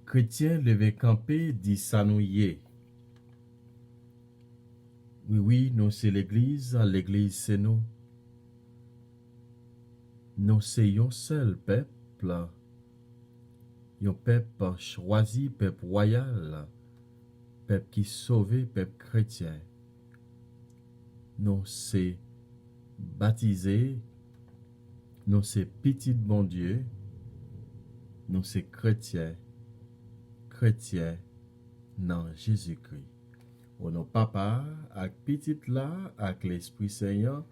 Chrétien levé campé dit ça nous y est. Oui, nous c'est l'église c'est nous. Nous c'est un seul peuple, un peuple choisi, peuple royal, peuple qui sauvé, peuple chrétien. Nous c'est baptisé, nous c'est petit bon Dieu, nous c'est chrétien dans Jésus-Christ. Au nom papa, avec petit là, avec l'Esprit Saint,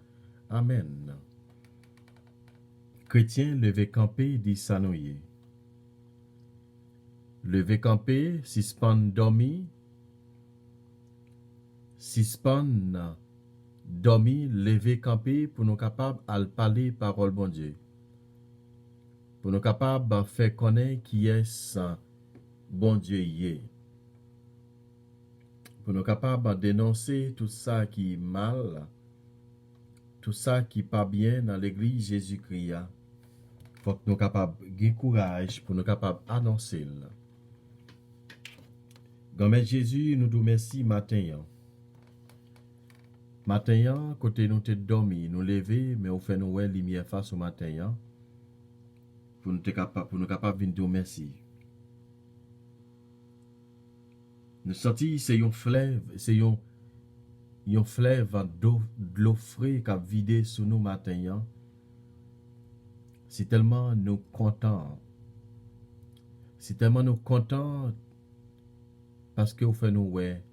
amen. Chrétien levé campé dit sanoye. Levé campé, suspend dormi, suspend dormi, levé campé pour nous capables à parler parole bon Dieu. Pour nous capables de faire connaître qui est bon Dieu y est. Pour nous capables de dénoncer tout ça qui est mal, tout ça qui n'est pas bien dans l'église Jésus-Christ. Faut que nous capables de courage pour nous capables d'annoncer. Grand Jésus, nous nous merci matin. Matin, côté nous te dormi, nous lever, mais on fait nous ouais lumière face au matin. Pour nous capables de dire merci. Nous sortis, c'est un fleuve, un fleuve de l'eau fraîche qui a vidé sur nous matin. C'est tellement nous contents. C'est tellement nous contents parce que vous faites nous ouais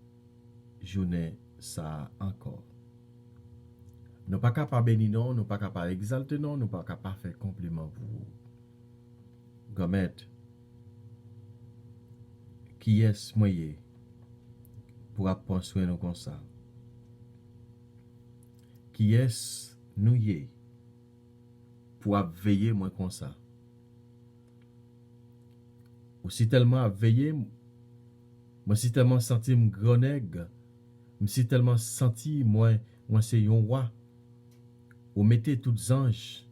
journée ça encore. Nous pas capable bénir non, nous pas capable exalter non, nous pas capable faire compliment pour vous. Gomet, qui est moyen pour apprendre soin nous comme ça? Qui est nous y pour veiller moi comme ça? Aussi tellement à veiller, moi si tellement senti me grand nègre, me si tellement senti moi c'est un roi. Ou mettez tous anges,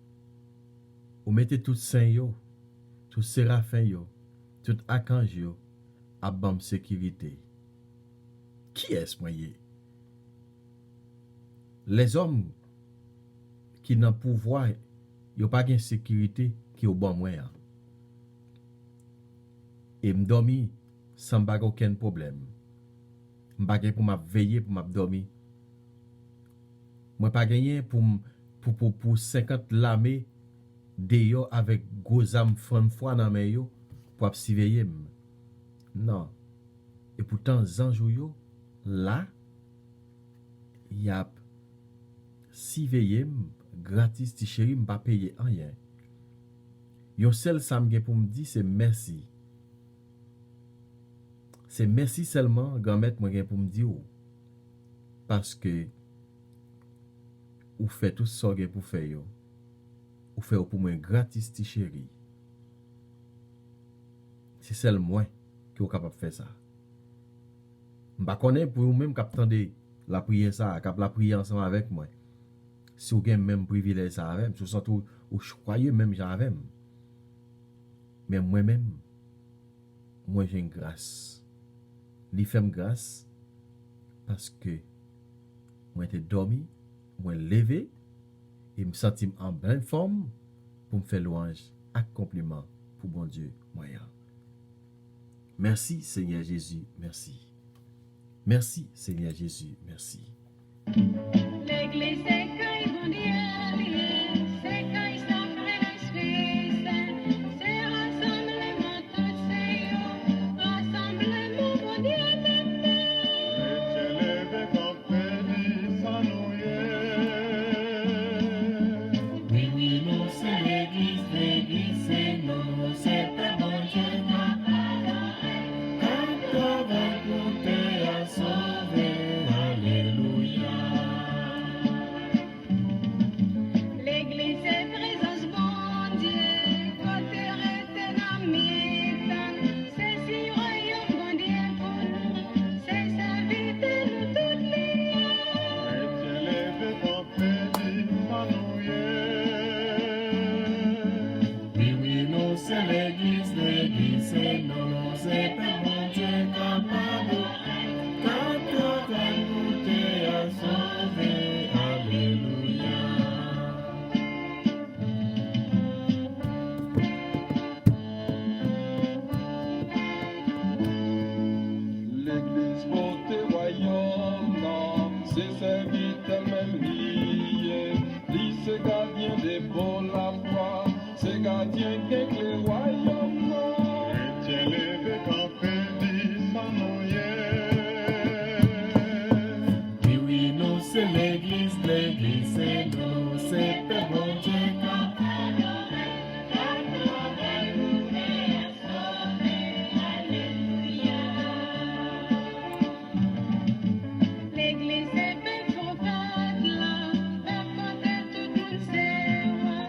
ou mettez tous saints yo, tous séraphins yo, tout archange yo, à bam sécurité. Qui est-ce moyen? Les hommes qui n'ont pouvoir, yo pas de sécurité qui au bon moyen. Et m'dormi sans bag aucun problème. M'bagay pour m'a veiller pour m'a dormi. Moi pas gagné pour 50 lamé de yo avec gros âme foi dans mes yo pour surveiller. Non. Et pourtant zanjou yo là y a surveiller gratis ti chéri m'pa payer rien. Yon seul ça m'gen pour me dire c'est merci. C'est merci seulement grand-mère moi gen pour me dire parce que ou fait tout ça pour faire yo. Ou fait pour moi gratis ti chéri. C'est seulement moi qui est capable de faire ça. M'pa connaît pour vous-même qui attendez la prière ça, qui la prière ensemble avec moi. Si vous avez même privilège ça avec, si vous croyez même ça avec. Mais moi-même, moi j'ai une grâce. Li fait grâce parce que moi j'étais dormi, moi levé et me senti en pleine forme pour me faire louange, accomplissement pour bon Dieu moyen. Merci Seigneur Jésus, merci. Merci Seigneur Jésus, merci. L'église c'est quand bon Dieu, c'est quand ça fait l'esprit, c'est rassemblement tout c'est rassemblement bon Dieu. Oui, oui, nous c'est l'église c'est nous, c'est pas bon Dieu quand on va goûter à sauver, alléluia. L'église c'est présence bon Dieu, côté rete dans mythe, c'est si royaume bon Dieu pour nous, c'est s'inviter nous toutes Oui, oui, nous c'est l'église c'est nous, c'est pas bon Dieu capable quand on va goûter à sauver, alléluia. L'église porte royaume, non, c'est serviteur même lié. Lui, c'est gardien des beaux la foi, c'est gardien qui est le royaume, non. Chrétien levé campé, dit sans Oui, oui, nous c'est l'église c'est nous, c'est pas bon Dieu l'église est belle pour là, belle côté tout le monde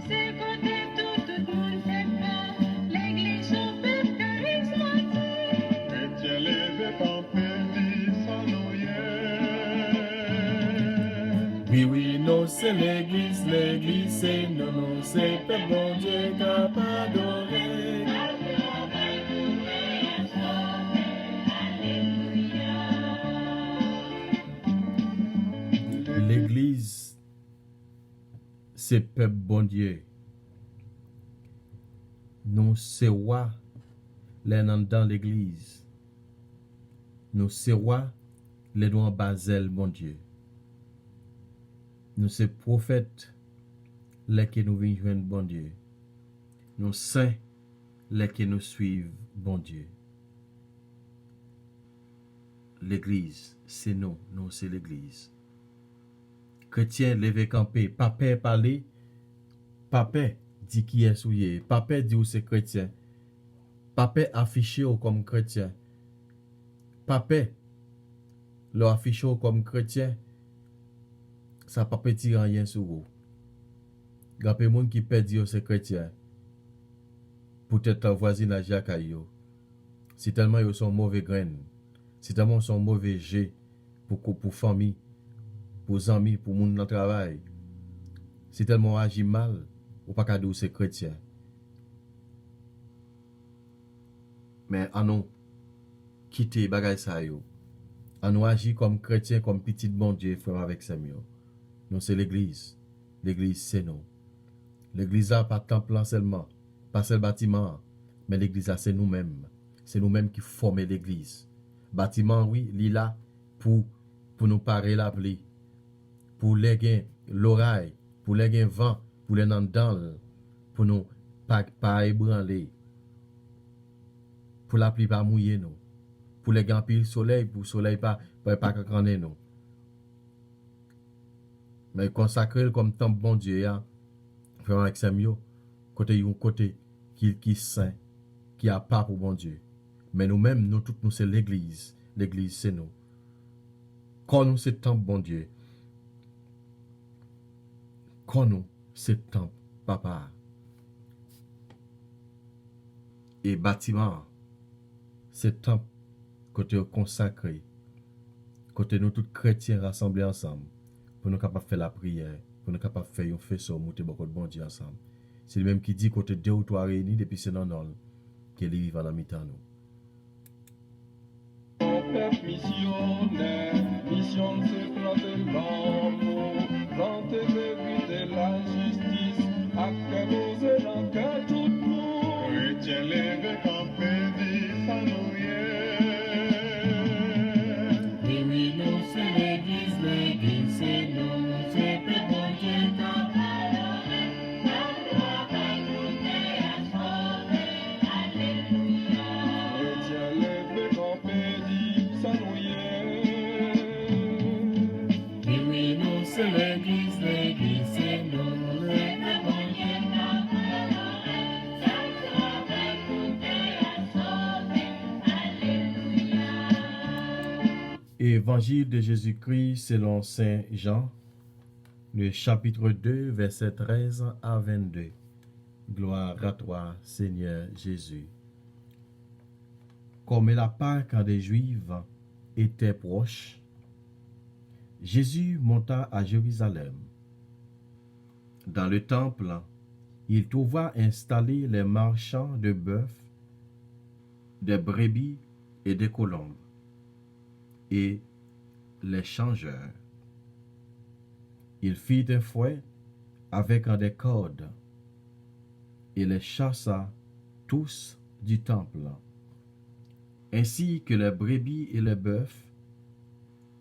c'est côté tout le monde c'est pas, l'église est belle charismatique. Chrétien levé campé, dit sans Oui, oui, nous c'est l'église c'est nous, c'est pas bon Dieu capable d'adorer. L'église, c'est peuple bon Dieu. Nous c'est roi, les nan dans l'église. Nous c'est roi, les nous en basel bon Dieu. Nous c'est prophète, les qui nous viennent joindre bon Dieu. Nous saints, les qui nous suivent bon Dieu. L'église, c'est nous, nous c'est l'église. Chrétien, levé campé, papé parler, papé dit qui est souillé, papé dit où c'est chrétien, papé affiché ou comme chrétien, papé le affiché ou comme chrétien, ça pas petit rien sur vous. Gapé moun qui perd dire c'est chrétien, peut-être un voisinage à caillou. Si tellement ils sont mauvais graines, si tellement ils sont mauvais jets pour famille, pour amis, pour moun dans travail. Si tellement agit mal, ou pas qu'à dire c'est chrétien. Mais à nous quitter bagay sa yo. À nous agir comme chrétien, comme petit bon Dieu, frère avec Samuel. Nous c'est l'église. L'église c'est nous. L'église a pas temple seulement, pas seul bâtiment, mais l'église c'est nous-mêmes. C'est nous-mêmes qui formons l'église. Bâtiment oui, li là pour nous parer la pluie. Pour les gains l'oreille, pour les gains vent, pour les nan dans, pour nous pas ébranler, pour la pluie pas mouiller nous, pour les gains pile soleil, pour le soleil pas cacaner nous. Mais consacrer comme temple bon Dieu ya, vraiment avec Samuel, côté yon côté qui saint, qui a pas pour bon Dieu. Mais nous-mêmes, nous tous nous c'est l'église c'est nous. Quand nous c'est temple bon Dieu. Quand nous, c'est temple, papa. Et bâtiment, c'est temple côté consacré Côté nous tous chrétiens rassemblés ensemble, pour nous capables de faire la prière, pour nous capables de faire un faisceau, monter beaucoup de bon Dieu ensemble. C'est lui-même qui dit côté 2 ou 3 réunis, depuis c'est non qu'il est vivant dans mi-temps nous. Peuple missionnaire, mission c'est planter l'amour, planter le but de la justice, à poser dans le cœur tout le monde. Chrétien levé campé dit ça nous y est. Oui, oui, nous c'est l'église c'est nous, c'est le bon Dieu qu'a parlé. La gloire va goûter à sauver, alléluia. Chrétien levé campé dit ça nous y est. Oui, oui, nous c'est l'église c'est nous, le bon Dieu qu'a parlé. La gloire va goûter à sauver, alléluia. Évangile de Jésus-Christ selon Saint Jean, le chapitre 2, verset 13 à 22. Gloire à toi, Seigneur Jésus. Comme la Pâque des Juifs était proche, Jésus monta à Jérusalem. Dans le temple, il trouva installés les marchands de bœufs, des brebis et des colombes, et les changeurs. Il fit un fouet avec des cordes, et les chassa tous du temple. Ainsi que les brebis et les bœufs,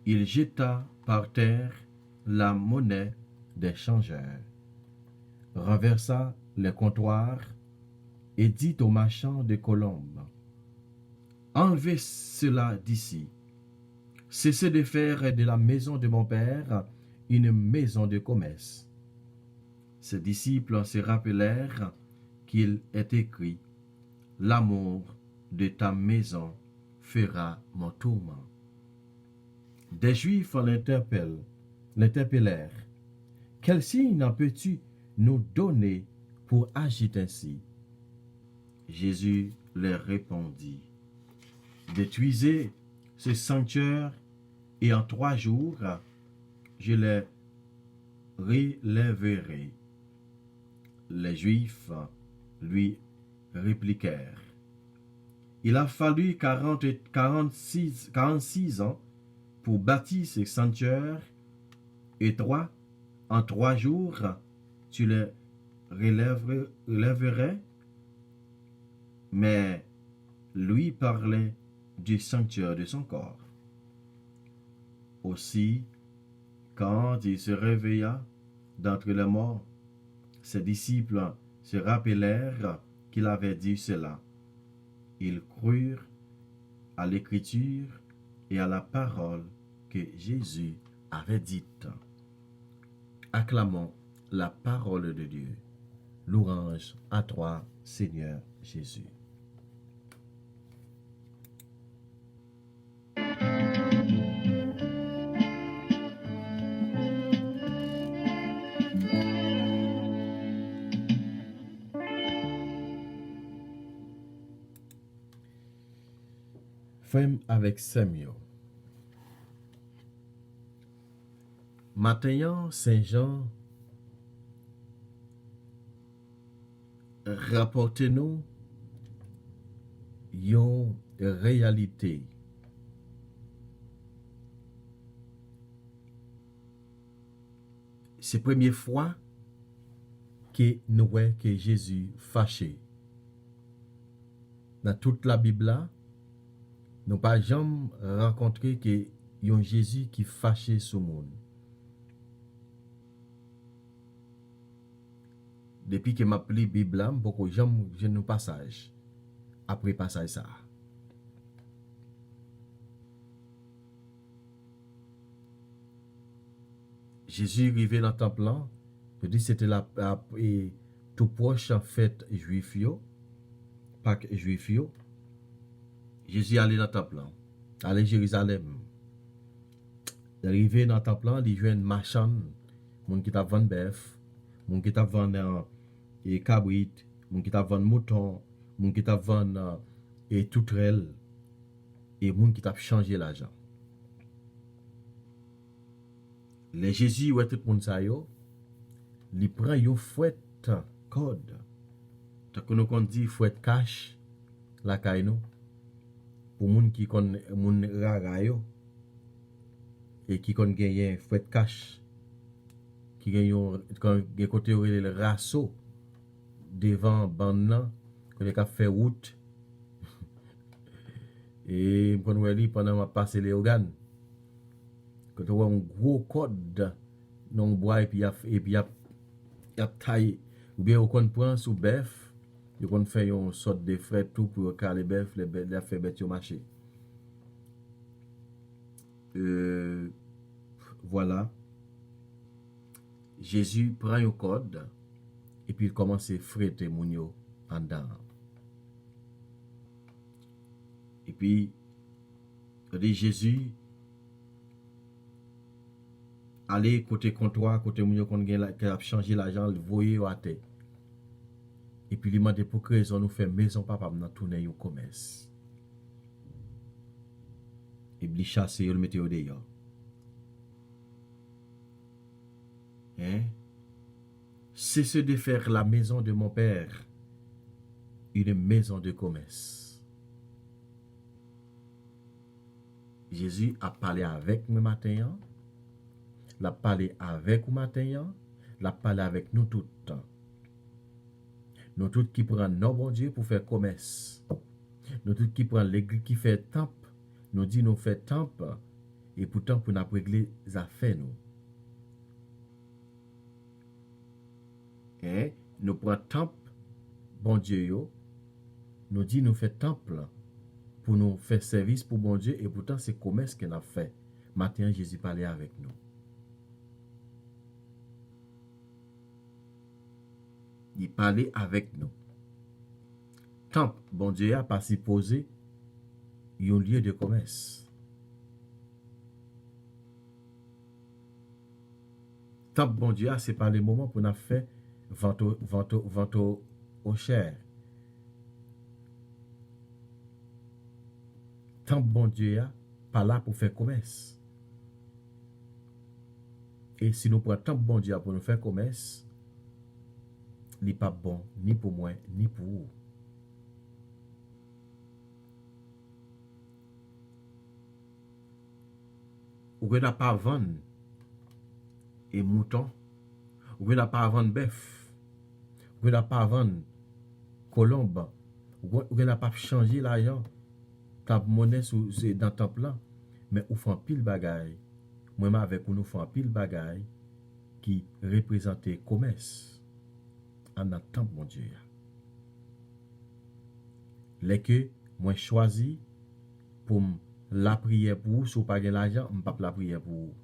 il jeta par terre la monnaie des changeurs, renversa les comptoirs et dit aux marchands de colombes, « Enlevez cela d'ici. Cessez de faire de la maison de mon Père une maison de commerce. » Ses disciples se rappelèrent qu'il est écrit, « L'amour de ta maison fera mon tourment. » Des Juifs l'interpellèrent. « Quel signe en peux-tu nous donner pour agir ainsi? » Jésus leur répondit, « Détruisez ce sanctuaire et en 3 jours, je les relèverai. » Les Juifs lui répliquèrent, « Il a fallu 46 ans pour bâtir ce sanctuaire, et en 3 jours, tu les relèverais? » Mais lui parlait du sanctuaire de son corps. Aussi, quand il se réveilla d'entre les morts, ses disciples se rappelèrent qu'il avait dit cela. Ils crurent à l'écriture et à la parole que Jésus avait dite. Acclamons la parole de Dieu. Louange à toi, Seigneur Jésus. Femme avec Samuel. Maintenant, Saint Jean rapporte-nous une réalité. C'est la première fois que nous voyons que Jésus fâché. Dans toute la Bible, nous n'avons pas jamais rencontré que un Jésus qui fâché sur le monde. Depuis que m'a pris la Bible, beaucoup jamais j'ai un passage après passage ça. Jésus arrivé dans le temple, je dis c'était tout proche en fête juif, Pâques juif. Jésus allait dans le temple, allait à Jérusalem. Arrivé dans le temple, il joue un marchand, mon qui t'a vendu bœuf, mon qui t'a vendu cabrit, mon qui t'a vendu mouton, mon qui t'a vendu toutrelle, et mon qui t'a changé l'argent. les Jésus ouais tout le monde ça yo, li prend yon fouet code. Tant que nous qu'on dit fouet cash la kay nou pour moun qui kon moun rara yo et qui kon genyen fouet cash qui genyon gen côté le raso devant bande nan qu'on ka fait route et kon wè li pendant m'a passer les organes quand on un gros code non bois et puis y a taille ou bien on kon prend sous bœuf yo kon fait une sorte de frais tout pour caler bœuf les fait bête au marché. Voilà. Jésus prend un code et puis il commence à fréter moun yo en dedans. Et puis Jésus aller côté comptoir, côté moun yo kon gen qui a changé l'argent, le voyer à terre. Et puis il demande pour que raison nous fait maison papa dans tourner un commerce. Et il chasse et le mette au dehors. Hein? Cessez de faire la maison de mon père une maison de commerce. Jésus a parlé avec nous matin, l'a parlé avec vous matin, l'a parlé avec nous tout le temps. Nous tous qui prennent nos bon Dieu pour faire commerce. Nous tous qui prennent l'église qui fait temple, nous dit nous fait temple et pourtant pour nous régler les affaires nous. Et nous prenons temple bon Dieu yo, nous dit nous fait temple pour nous faire service pour bon Dieu et pourtant c'est commerce qu'on a fait. Matin Jésus parlait avec nous. Il parlait avec nous. Temple, bon Dieu a pas supposé un lieu de commerce. Temple, bon Dieu, c'est pas le moment pour nous faire vente au cher. Temple, bon Dieu, pas là pour faire commerce. Et si nous prenons temple, bon Dieu, pour nous faire commerce, n'est pas bon ni pour moi ni pour vous. Ou que n'a pas vendre et mouton, ou que n'a pas vendre bœuf, ou que n'a pas vendre colombe, ou que n'a pas changer l'argent, ta monnaie c'est dans ton plan, mais ou font pile bagaille. Moi avec nous font pile bagaille qui représente commerce. En attendant mon Dieu. Les que moi choisi pour la prière pour vous, si vous n'avez pas l'argent, je ne pas la prière pour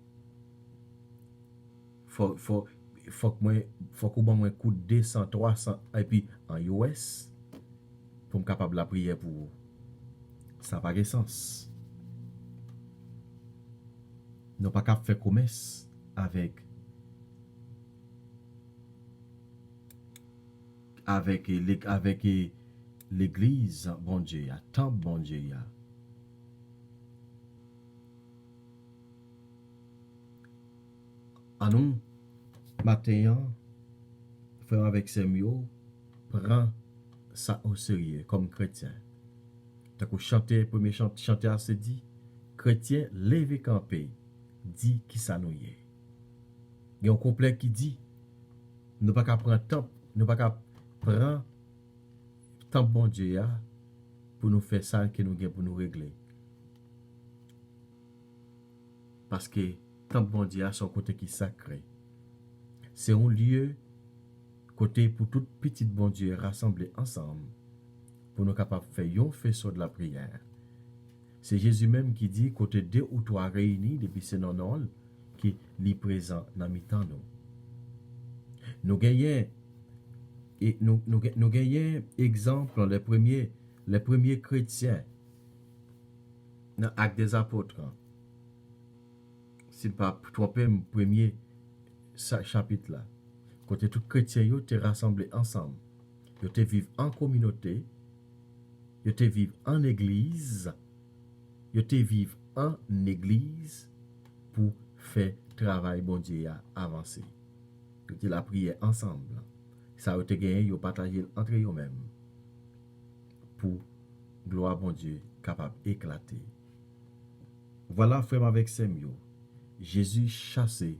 vous. Faut que moi coûte 200, 300 et puis en US pour me capable la prière pour vous. Ça n'a pas de sens. Nous pas capable faire commerce avec l'église, bon Dieu, tant bon Dieu. En nous, matin, frère avec Samuel, prend ça au sérieux comme chrétien. T'as qu'au chanter, premier chanteur se dit, chrétien, levez camper, dit qui ça nous y est. Il y a un complet qui dit, nous pas qu'à prendre temps, nous pas qu'à prend tant bon Dieu pour nous faire ça que nous avons pour nous régler. Parce que tant bon Dieu a son côté qui sacré. C'est un lieu côté pour toute petite bon Dieu rassemblés ensemble pour nous capables de faire un faisceau de la prière. C'est Jésus même qui dit côté 2 ou 3 réunis depuis ce nom qui est présent dans mi-temps nous. Nous gagnons et nous gagnons exemple les premiers chrétiens dans l'acte des apôtres. Si pas tromper le premier chapitre là. Côté tout chrétien yo te rassemblés ensemble. Yo te vivent en communauté. Yo te vivent en église. Yo te vivent en église pour faire travail bon Dieu a avancé. Yo te la prière ensemble. Ça a été gagné, yo partagé entre eux même pour gloire bon Dieu capable éclater. Voilà frère avec Semio. Jésus chassé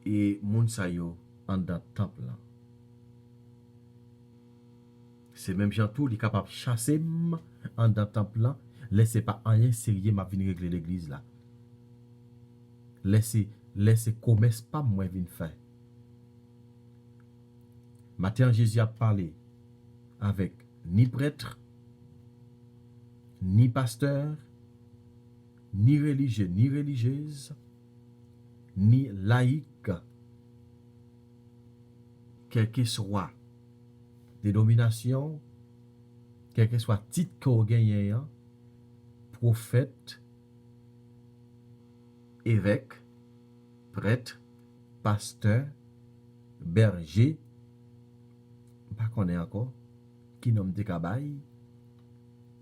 et moun sa yo en dans temple là. C'est même Jean tout, il est capable de chasser en dans temple là. Laissez pas rien sérieux m'a venir régler l'église là. Laissez commerce pas moi venir faire. Matin Jésus a parlé avec ni prêtre, ni pasteur, ni religieux, ni religieuse, ni laïque, quel que soit dénomination, quel que soit titre qu'on gagne, prophète, évêque, prêtre, pasteur, berger, pas qu'on est encore, qui nomme des cabaye,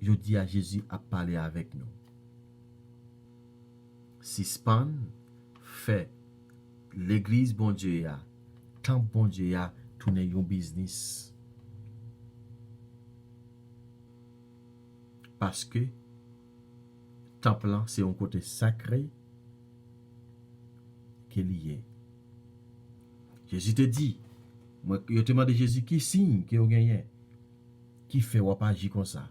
je dis à Jésus à parler avec nous. Si span fait l'église bon Dieu a, tant bon Dieu a tourner yon business. Parce que temple là c'est un côté sacré qui est lié. Jésus te dit, moi je te demande Jésus qui signe que vous gagnez, qui fait ou pas agir comme ça.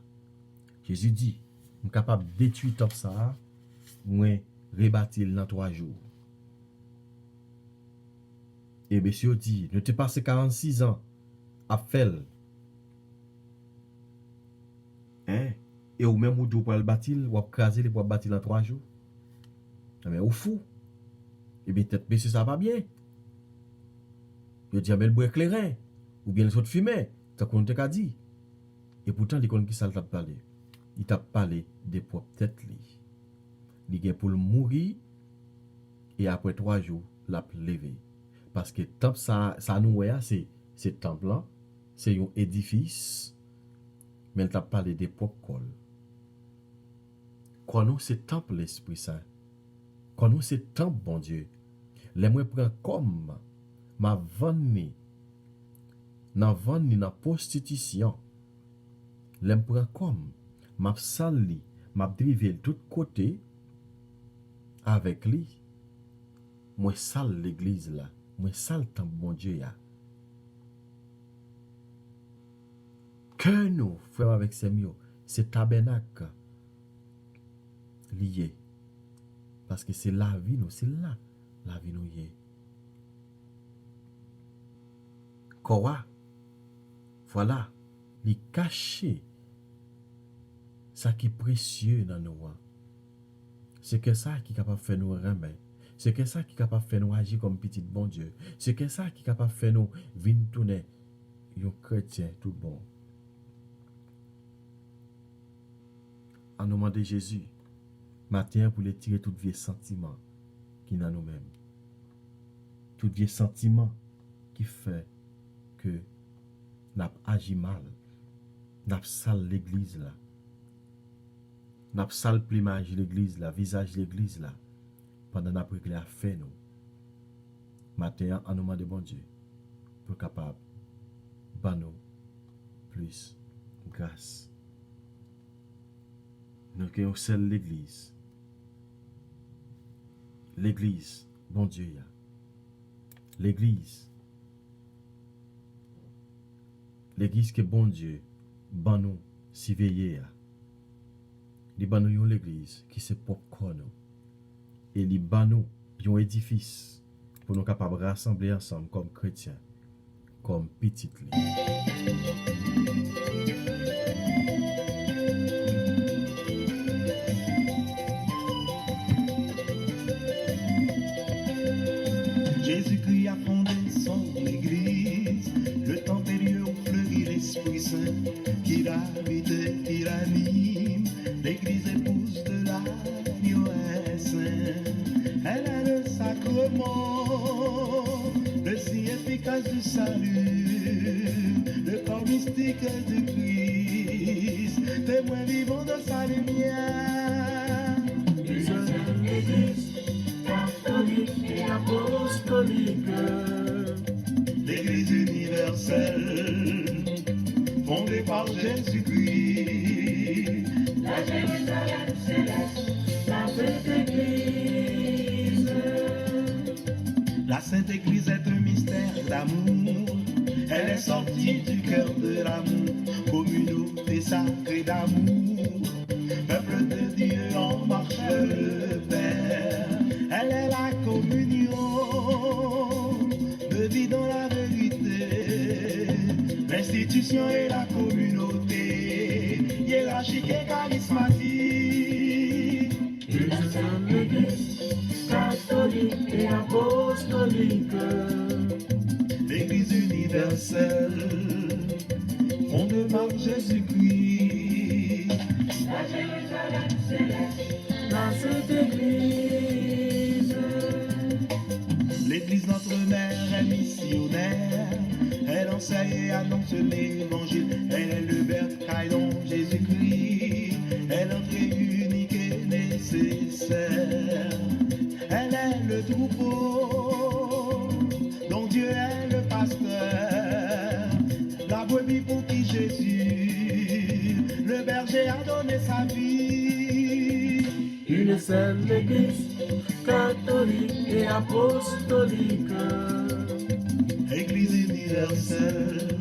Jésus dit, je suis capable de détruire top ça, moi rebâtir dans 3 jours. Et monsieur dit, ne te passe 46 ans à faire. Hein? Et ou même ou pour le bâtir, ou craser les pour bâtir dans 3 jours. Mais ou fou. Et bien peut-être monsieur ça va bien. Je dis mais le bois éclairé ou bien le saut de fumée, ça qu'on te dit. Et pourtant il connaît qui ça t'a parlé. Il t'a parlé de propre tête li. Il est pour mourir et après 3 jours l'a levé. Parce que temple ça nous c'est temple là, c'est un édifice mais il t'a parlé de propre col. Quand nous c'est temple l'Esprit Saint. Quand nous c'est temple bon Dieu. Les moi prend comme ma vendre dans prostitution. Les prend comme m'a sali, m'a drivé de tout côté avec lui. Moi sale l'église là, moi sale temple bon Dieu là. Que nous frère avec Semio, c'est tabernacle lié. Parce que c'est la vie nous, c'est là la vie nous y est. Quoi? Voilà, il caché ça qui est précieux dans nous. C'est que ça qui est capable de faire nous remettre. C'est que ça qui est capable de faire nous agir comme petit bon Dieu. C'est que ça qui est capable de faire nous venir tourner un chrétien tout bon. En nom de Jésus, matin pour les tirer tout vieux sentiment qui dans nous-mêmes. Tout vieux sentiment qui fait que n'a agi mal. N'a sale l'église là. N'a sale plumage l'église là, visage l'église là. Pendant n'après qu'il a fait nous. Matin en nom de bon Dieu pour capable nous plus grâce. Nous avons seule l'église. L'église, bon Dieu, l'église que bon Dieu, ban nous si veillé. Li ban nous l'église qui se propre nous. Et li ban nous un édifice pour nous capables de rassembler ensemble comme chrétiens, comme petit li. Jésus-Christ a fondé son église, le temps périlleux où fleurit l'Esprit Saint, qui habite, qui ranime, l'église épouse de l'agneau saint. Elle a le sacrement, le signe efficace du salut, le corps mystique de Christ, témoin vivant de sa lumière. Une seule Église, catholique et apostolique, l'Église universelle, fondée par Jésus-Christ. La Jérusalem céleste, la Sainte Église. La Sainte Église est un mystère d'amour. Elle est sortie du cœur de l'amour, communauté sacrée d'amour, peuple de Dieu en marche vers le Père. Elle est la communion de vie dans la vérité, l'institution et la communauté, hiérarchique et charismatique. Une seule Église, catholique et apostolique, l'Église universelle, fondée par Jésus-Christ. La Jérusalem céleste, la Sainte Église. L'Église, notre mère, est missionnaire. Elle enseigne et annonce l'Évangile. Elle est le bercail dont Jésus-Christ est l'entrée unique et nécessaire. Elle est le troupeau dont Dieu est le pasteur, la brebis pour qui Jésus, le berger, a donné sa vie. Une seule Église, catholique et apostolique, Église universelle,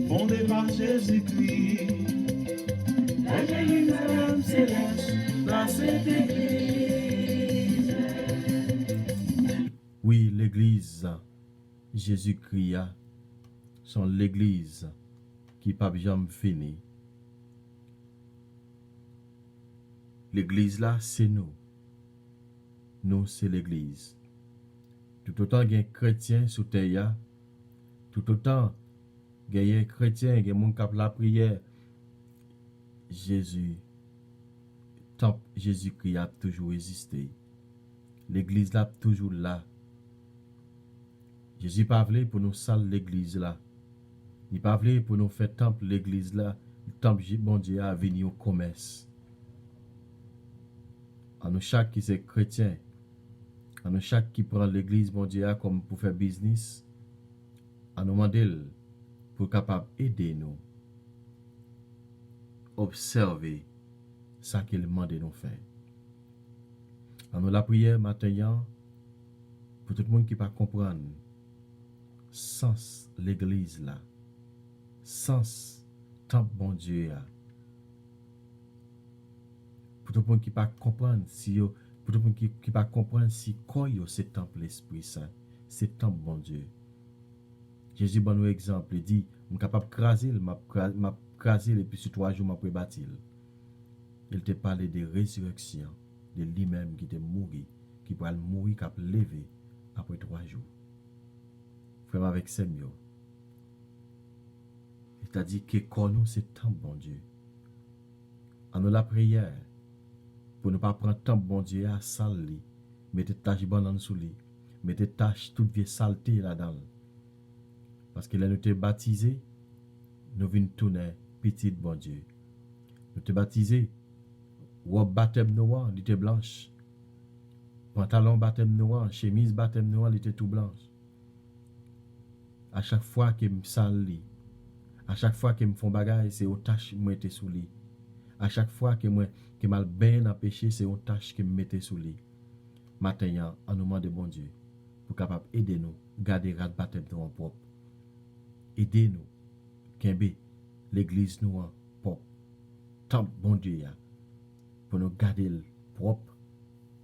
fondée par Jésus-Christ. La Jérusalem céleste, la Sainte Église. Oui, l'Église, Jésus-Christ, sont l'Église qui n'a pas jamais fini. L'Église là, c'est nous. Nous, c'est l'Église. Tout autant qu'il y a chrétiens sous terre, tout autant qu'il y a chrétiens, il y a des gens qui ont la prière, Jésus-Christ a toujours existé. L'Église là, toujours là. Jésus pas voulu pour nous saler l'église là. Il pas voulu pour nous faire temple l'église là. Le temple bon Dieu a venu au commerce. À nous chaque qui c'est chrétien, à nous chaque qui prend l'église bon Dieu comme pour faire business, à nous demander pour capable aider nous observer ça qu'il demande de nous faire. À nous la prière matin pour tout le monde qui pas comprendre sens l'église là, sens temple bon Dieu là. Pour tout le monde qui pas comprendre si pour tout le monde qui pas comprendre si quoi c'est temple l'Esprit Saint, c'est temple bon Dieu. Jésus bon nous exemple, il dit, je capable craser, m'a craser et puis sur 3 jours m'a bâtir. Il te parlé de résurrection, de lui-même qui était mort, qui va mourir, qui va lever après 3 jours. Frère avec Samuel. Il t'a dit que nous c'est temps bon Dieu. En nous la prière pour ne pas prendre temps bon Dieu à saler, mettez tâche bonne en sous lui, mettez tâche toute vieille saleté là-dedans. Parce que là nous t'es baptisé, nous venons tourner petit bon Dieu. Nous t'es baptisé, robe baptême noir, il était blanche. Pantalon baptême noir, chemise baptême noir, il était tout blanche. À chaque fois que me sali, à chaque fois que me font bagaille, c'est une tâche que me mette sous lui. À chaque fois que mal ben à péché, c'est une tâche que me mette sous lui. Maintenant, en nous demande bon Dieu, pour capable aider nous, garder rat baptême nous en propre. Aidez nous, Kembe, l'église nous en propre. Tant bon Dieu ya, pour nous garder le propre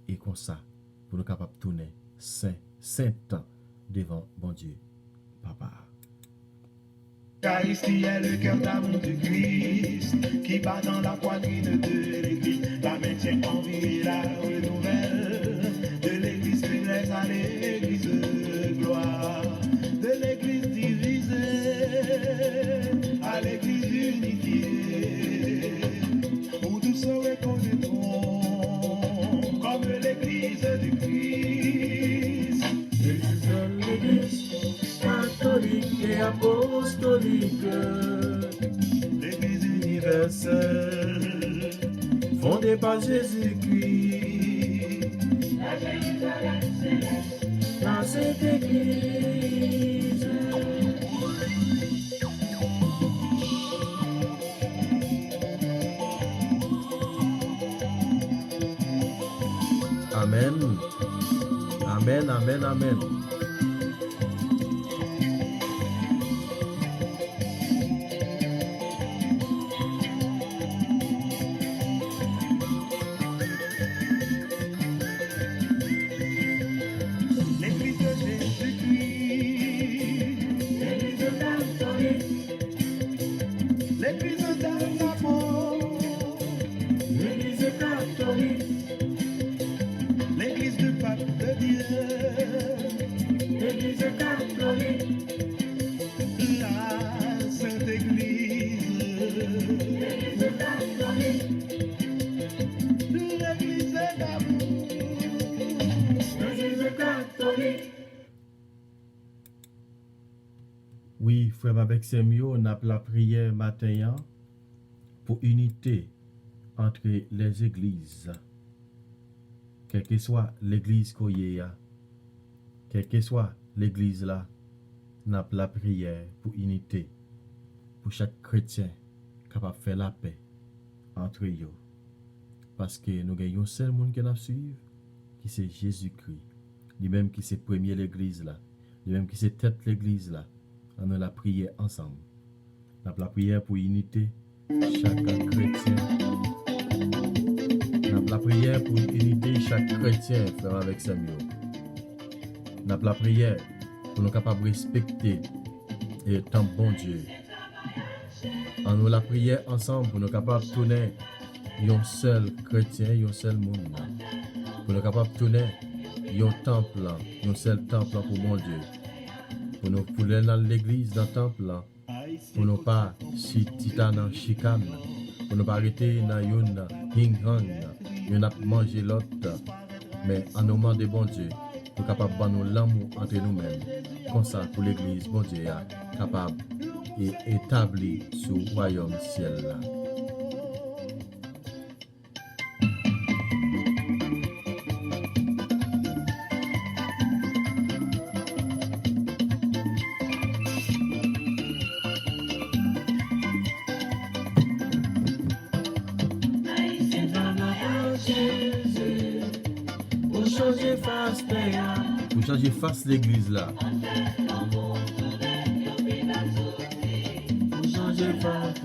et comme ça, pour nous capable tourner saint temps devant bon Dieu. Papa. L'Eucharistie est le cœur d'amour du Christ qui bat dans la poitrine de l'Église, la maintient en vie et la renouvelle. De l'Église céleste à l'Église de gloire, de l'Église divisée à l'Église unifiée, où tous se reconnaîtront comme l'Église du Christ. Une seule Église catholique et apostolique, l'Église universelle. universelle, fondée par Jésus-Christ. Dans cette église, Amen. Amen, amen, amen. l'église de Jésus-Christ, l'église catholique, l'église d'amour, l'église catholique, l'église du pape de Dieu, l'église catholique, la sainte église, l'église catholique, l'église d'amour, l'église catholique. Oui, frère avec Semio, on a la prière matin pour unité entre les églises. Quelle que soit l'église qu'on y a, quelle que soit l'église là, on a la prière pour unité, pour chaque chrétien capable de faire la paix entre eux. Parce que nous avons un seul monde qui nous suit, qui c'est Jésus-Christ. Lui-même qui c'est premier l'église là, lui-même qui c'est tête l'église là. On a la prière ensemble. On a la prière pour unité, chaque chrétien. On a la prière pour unité, chaque chrétien, frère avec Samuel. On a la prière pour nous capables de respecter et tant bon Dieu. On a la prière ensemble pour nous capables de tourner un seul chrétien, un seul monde. Pour nous capables de tourner un temple, un seul temple pour mon Dieu. Pour nous aller dans l'église, dans le temple, pour nous pas si titan en chicane, pour nous pas arrêter dans une hing-hang, nous manger l'autre, mais en nous demandant bon Dieu, pour capable de nous l'amour entre nous-mêmes, comme ça pour l'église, bon Dieu, capable et établi sous le royaume ciel là. Pour changer face l'église là. Pour changer face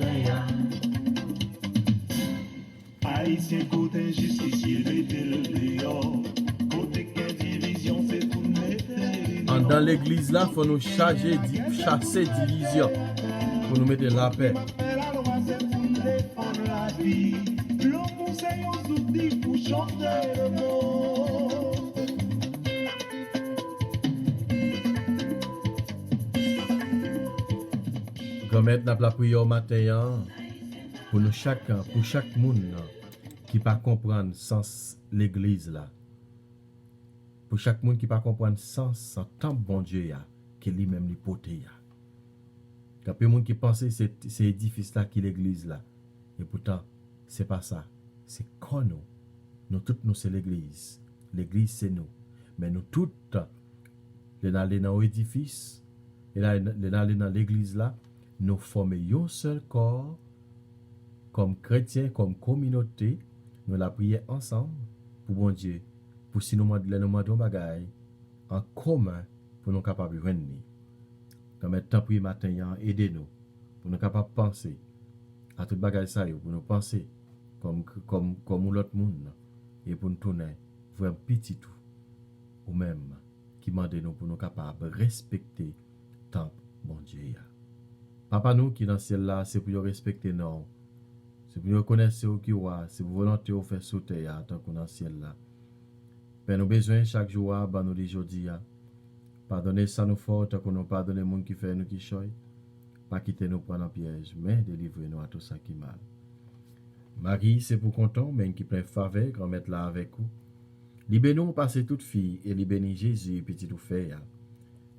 Haïtien côté justicier, mettez-le dehors. Côté quelle division, c'est tout mettre. Dans l'église là, il faut nous chasser division. Pour nous mettre la paix. La loi, c'est pour défendre la vie. L'homme conseille aux outils pour changer le monde. Remettre la prière au matin pour nous chacun, pour chaque monde qui pas comprendre sens l'église là. Pour chaque monde qui pas comprendre sens tant bon Dieu ya, que lui-même lui porte ya. Il y a peu de monde qui pense que c'est édifice là qui l'église là. Et pourtant, c'est pas ça. C'est quand nous. Nous toutes nous c'est l'église. L'église c'est nous. Mais nous toutes, les aller dans l'édifice, les aller dans l'église là, nous formons un seul corps, comme chrétiens, comme communauté, nous la prions ensemble pour bon Dieu, pour si nous demandons des bagailles en commun pour nous capables de venir. Comme le temps prier matin, aidez-nous pour nous capables de penser à toute bagaille ça, pour nous penser comme l'autre monde et pour nous tourner vers un petit tout ou même qui demande nous pour nous capables de respecter tant bon Dieu. Papa nous qui dans le ciel là, c'est pour nous respecter nous. C'est pour nous reconnaître ce qui est, c'est pour volonté de faire sauter tant qu'on dans le ciel là. Père, nous besoin chaque jour, bah nous dit aujourd'hui, pardonnez ça nous fautes, tant qu'on nous pardonne les gens qui fait nous qui choy. Pas quitter nous prendre en piège, mais délivrez-nous à tout ça qui mal. Marie, c'est pour content, mais qui plein faveur, grand-mère là avec vous. Libérez-nous passer toute fille et libérez Jésus, petit ou fait.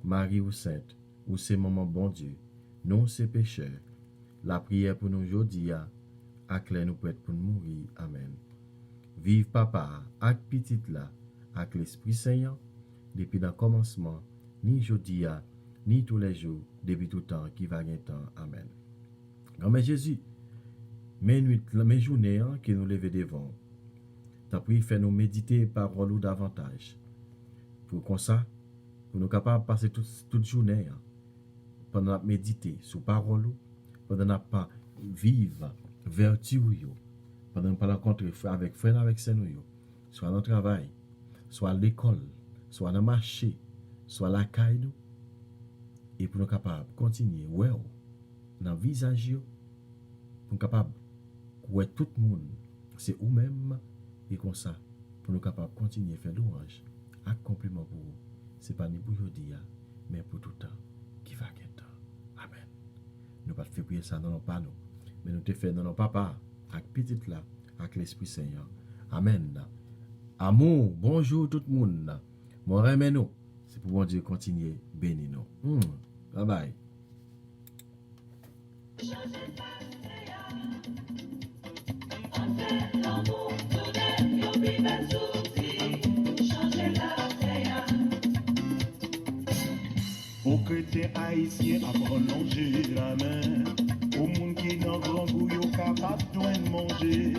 Marie ou sainte, ou c'est maman bon Dieu, non c'est pécheur. La prière pour nous aujourd'hui, ak lè nou prête pour nous mourir. Amen. Vive papa, ak petit là, ak l'Esprit Saint, depuis dans commencement, ni jodi a, ni tous les jours, depuis tout temps, qui va gen temps. Amen. Grand-mère Jésus, mes journées qui nous lever devant, t'as pris fait nous méditer parole ou davantage. Pour comme ça, pour nous capables de passer toute journée, pendant la méditer sur parole, pendant la pas vivre vertu, pendant la rencontrer avec frères, avec sœurs, soit dans le travail, soit à l'école, soit dans le marché, soit à la caille, et pour nous capables de continuer, dans le visage, pour nous capables de tout le monde, c'est nous-mêmes, et comme ça, pour nous capables de continuer à faire louange, à compliment pour vous. Ce n'est pas ni pour aujourd'hui, mais pour tout le temps qui va être. Amen. Nous ne pas faire prier ça dans nos panneaux, mais nous te fait dans nos papas, avec petit là, avec l'Esprit Seigneur. Amen. Amour, bonjour tout le monde. Mon remède nous, c'est pour bon Dieu continuer bénir nous. Bye bye. Aux chrétiens haïtiens à prolonger la main. Au monde qui dans grand bouillon capable de manger.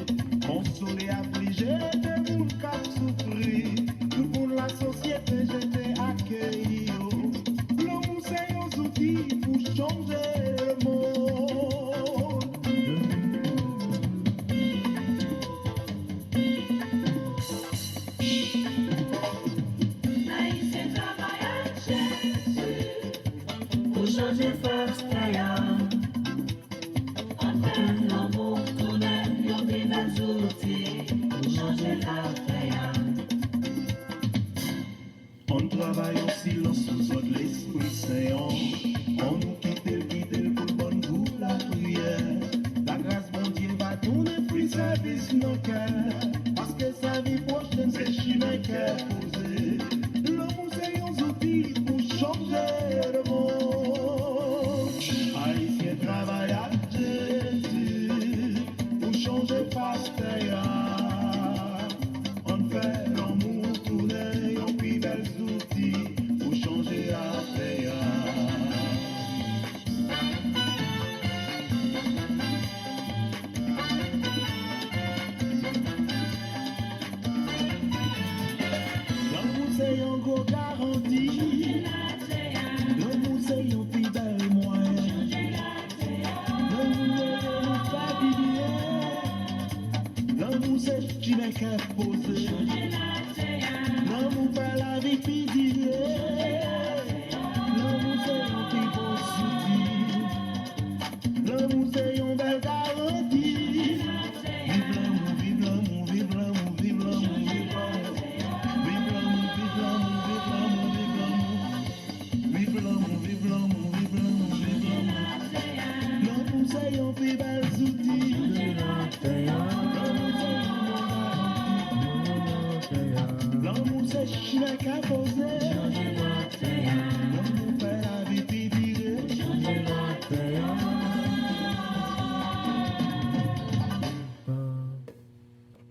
Consoler, affliger, des monde qui souffrir. Tout pour la société, j'étais accueilli. L'amour, c'est un outil pour changer le monde. Haïtien travaille à Jésus pour changer force taillard. En fait, l'amour tourne, yon vive outils pour changer la taillard. On travaille en silence sous ordre l'Esprit Saint. On nous quitte pour le bon goût la prière. La grâce bon Dieu va tourner plus service nos cœurs. Parce que sa vie prochaine c'est chimé qu'elle posée. L'amour c'est un outil pour changer le monde. Haïtien travaille à Jésus pour changer face taillard. On fait l'amour tourner en plus belles outils pour changer la taillard. L'amour c'est un gros garantie. L'amour c'est un plus bel moyen. L'amour c'est pas bien. L'amour c'est qui n'est qu'à poser. L'amour fait la vie plus difficile. L'amour c'est un plus beau soutien. L'amour c'est une belle garantie. Vive l'amour, vive l'amour, vive l'amour, vive l'amour, vive l'amour. Vive l'amour, vive l'amour, vive l'amour, vive l'amour. Vive l'amour, vive l'amour, vive l'amour, vive l'amour. L'amour c'est un plus bel outil. L'amour c'est chien qu'à poser.